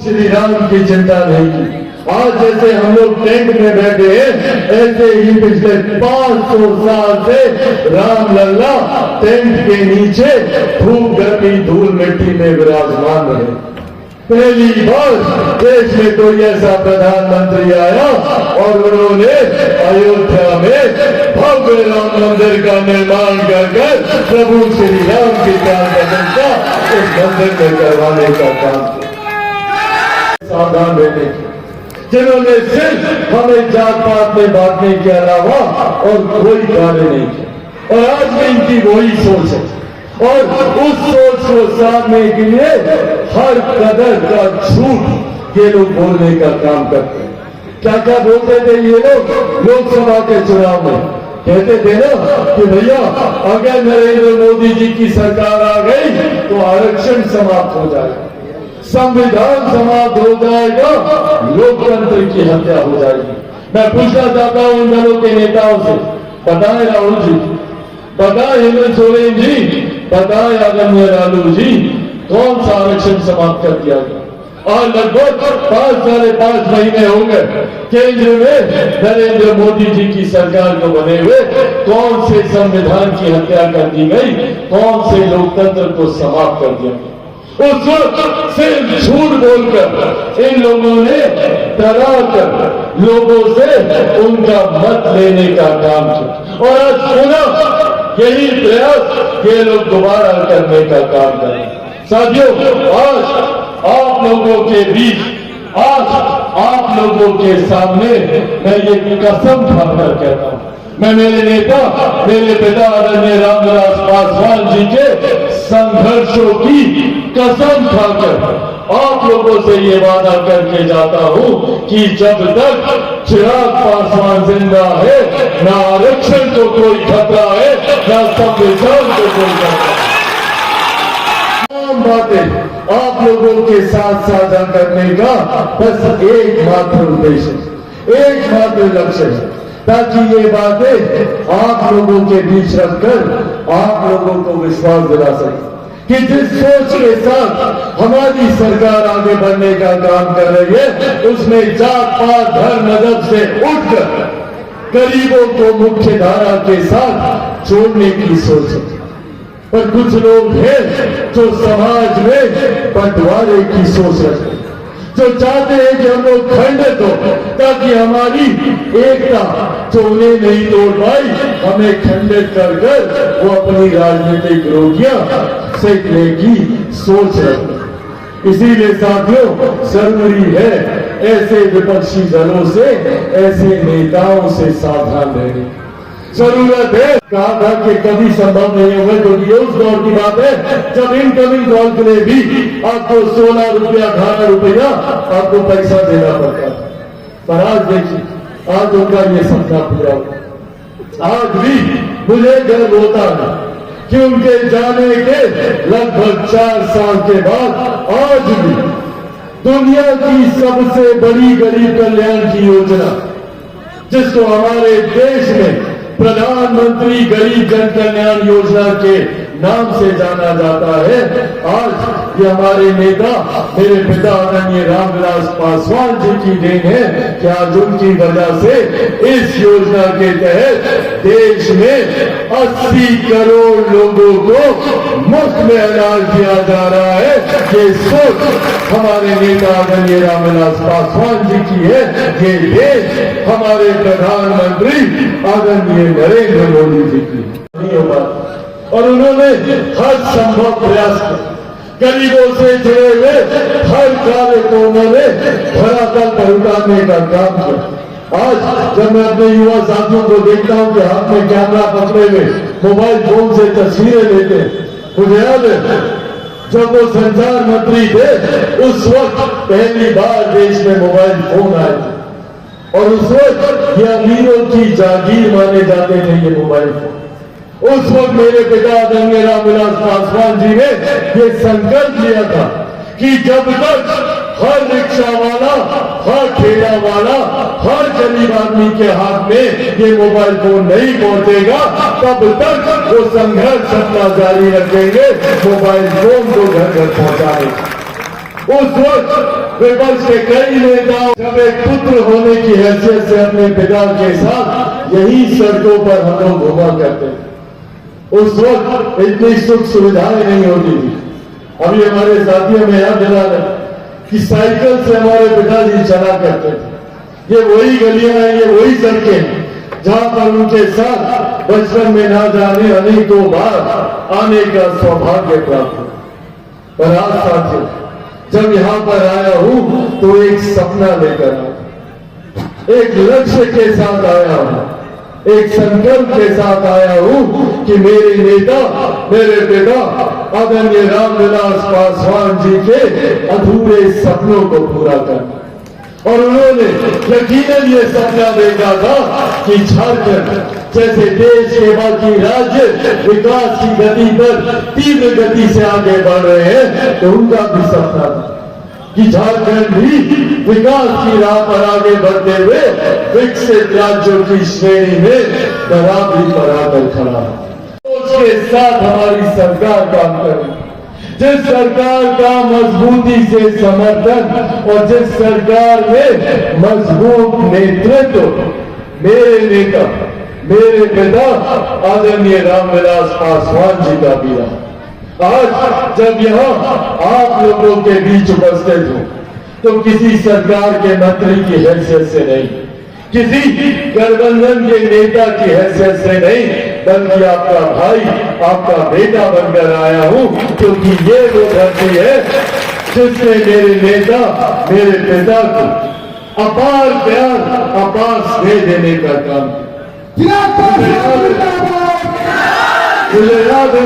श्री राम की चिंता नहीं की। आज जैसे हम लोग टेंट में बैठे हैं, ऐसे ही पिछले 500 साल से राम लल्ला टेंट के नीचे धूप गर्मी धूल मिट्टी में विराजमान रहे। पहली बार देश में कोई ऐसा प्रधानमंत्री आया और उन्होंने अयोध्या में भव्य राम मंदिर का निर्माण कर प्रभु श्री राम की प्राण प्रतिष्ठा इस मंदिर में करवाने का काम किया। सावधान रहने की, जिन्होंने सिर्फ हमें जात पात में बांटने के अलावा और कोई कार्य नहीं किया। और आज भी इनकी वही सोच है और उस सोच को साधने के लिए हर कदर का झूठ ये लोग बोलने का काम करते हैं। क्या क्या बोलते थे ये लोग लोकसभा के चुनाव में? कहते थे ना कि भैया अगर नरेंद्र मोदी जी की सरकार आ गई तो आरक्षण समाप्त हो जाएगा, संविधान समाप्त हो जाएगा, लोकतंत्र की हत्या हो जाएगी। मैं पूछना चाहता हूं उन दलों के नेताओं से, बताएं राहुल जी, बताएं हेमंत सोरेन जी, बताएं आदरणीय लालू जी, कौन सा आरक्षण समाप्त कर दिया गया? और लगभग 5-5.5 महीने हो गए केंद्र में नरेंद्र मोदी जी की सरकार को बने हुए। कौन से संविधान की हत्या कर दी गई, कौन से लोकतंत्र को समाप्त कर दिया गया? उस वक्त सिर्फ झूठ बोलकर इन लोगों ने डरा कर लोगों से उनका मत लेने का काम किया और आज पुनः यही प्रयास ये लोग दोबारा करने का काम करें। साथियों, आज आप लोगों के बीच, आज आप लोगों के सामने मैं ये कसम खाकर कहता हूं, मैं मेरे नेता, मेरे पिता आदरणीय रामविलास पासवान जी के संघर्षों की कसम खाकर आप लोगों से ये वादा करके जाता हूं कि जब तक चिराग पासवान जिंदा है, ना आरक्षण को कोई खतरा है, ना संविधान को कोई खतरा है। तमाम बातें आप लोगों के साथ साझा करने का बस एकमात्र उद्देश्य, एकमात्र लक्ष्य है, ताकि ये बातें आप लोगों के बीच रखकर आप लोगों को विश्वास दिला सके कि जिस सोच के साथ हमारी सरकार आगे बढ़ने का काम कर रही है, उसमें जात पात धर्म मजहब से उठकर गरीबों को मुख्य धारा के साथ जोड़ने की सोच है। पर कुछ लोग हैं जो समाज में बंटवारे की सोच रखते हैं, जो चाहते हैं कि हम लोग खंडित हो ताकि हमारी एकता जो उन्हें नहीं तोड़ पाई, हमें खंडित कर वो अपनी राजनीतिक रोटियां सेकने की सोच रखते हैं। इसीलिए साथियों, जरूरी है ऐसे विपक्षी दलों से, ऐसे नेताओं से सावधान रहने की जरूरत है। कहा था कि कभी संभव नहीं होगा, क्योंकि ये उस दौर की बात है जब इनकमिंग कॉल के लिए भी आपको 16 रुपया 18 रुपया आपको पैसा देना पड़ता था। पर आज देखिए, आज उनका ये सपना पूरा हुआ। आज भी मुझे गर्व होता है कि उनके जाने के लगभग 4 साल के बाद आज भी दुनिया की सबसे बड़ी गरीब कल्याण की योजना, जिसको हमारे देश में प्रधानमंत्री गरीब जन कल्याण योजना के नाम से जाना जाता है, आज ये हमारे नेता, मेरे पिता आदरणीय रामविलास पासवान जी की देन है कि आज उनकी वजह से इस योजना के तहत देश में 80 करोड़ लोगों को मुफ्त में अनाज दिया जा रहा है। ये सोच हमारे नेता आदरणीय रामविलास पासवान जी की है, ये देश हमारे प्रधानमंत्री आदरणीय नरेंद्र मोदी जी की नहीं होगा। और उन्होंने हर संभव प्रयास किया, गरीबों से जुड़े हुए हर कार्य को उन्होंने धरातल पर उतारने का काम किया। आज जब मैं अपने युवा साथियों को देखता हूं कि हाथ में कैमरा पकड़े हुए मोबाइल फोन से तस्वीरें लेते, मुझे याद है जब वो संचार मंत्री थे, उस वक्त पहली बार देश में मोबाइल फोन आए थे और उस वक्त ये अमीरों की जागीर माने जाते थे ये मोबाइल फोन। उस वक्त मेरे पिता आदरणीय रामविलास पासवान जी ने ये संकल्प लिया था कि जब तक हर रिक्शा वाला, हर ठेला वाला, हर गरीब आदमी के हाथ में ये मोबाइल फोन नहीं पहुंचेगा, तब तक वो संघर्ष अपना जारी रखेंगे मोबाइल फोन को घर घर पहुंचाने। उस वक्त विपक्ष के कई नेताओं जब एक पुत्र होने की हैसियत से अपने पिता के साथ यही सड़कों पर हम लोग घूमा करते थे। उस वक्त इतनी सुख सुविधाएं नहीं होती थी। अभी हमारे साथियों में याद दिला रहे कि साइकिल से हमारे पिताजी चला करते थे। ये वही गलियां हैं, ये वही सड़कें हैं जहां पर उनके साथ बचपन में ना जाने अनेकों बार आने का सौभाग्य प्राप्त हुआ। पर आज साथियों, जब यहां पर आया हूं तो एक सपना लेकर आया, एक लक्ष्य के साथ आया हूं, एक संकल्प के साथ आया हूं कि मेरे नेता, मेरे पिता आदरणीय रामविलास पासवान जी के अधूरे सपनों को पूरा करना। और उन्होंने यकीनन ये सपना देखा था कि झारखंड जैसे देश के बाकी राज्य विकास की गति पर तीव्र गति से आगे बढ़ रहे हैं, तो उनका भी सपना था कि झारखंड भी विकास की राह पर आगे बढ़ते हुए विकसित राज्यों की श्रेणी में बराबरी पर आकर खड़ा है। उसके साथ हमारी सरकार काम करेगी, जिस सरकार का मजबूती से समर्थन और जिस सरकार में मजबूत नेतृत्व मेरे नेता, मेरे पिता आदरणीय रामविलास पासवान जी का भी रहा। आज जब यहां आप लोगों के बीच उपस्थित हूं तो किसी सरकार के मंत्री की हैसियत से नहीं, किसी गठबंधन के नेता की हैसियत से नहीं, बल्कि आपका भाई, आपका बेटा बनकर आया हूं, क्योंकि ये वो धरती है जिसने मेरे नेता, मेरे पिता को अपार प्यार, अपार स्नेह देने का काम किया। मुझे याद है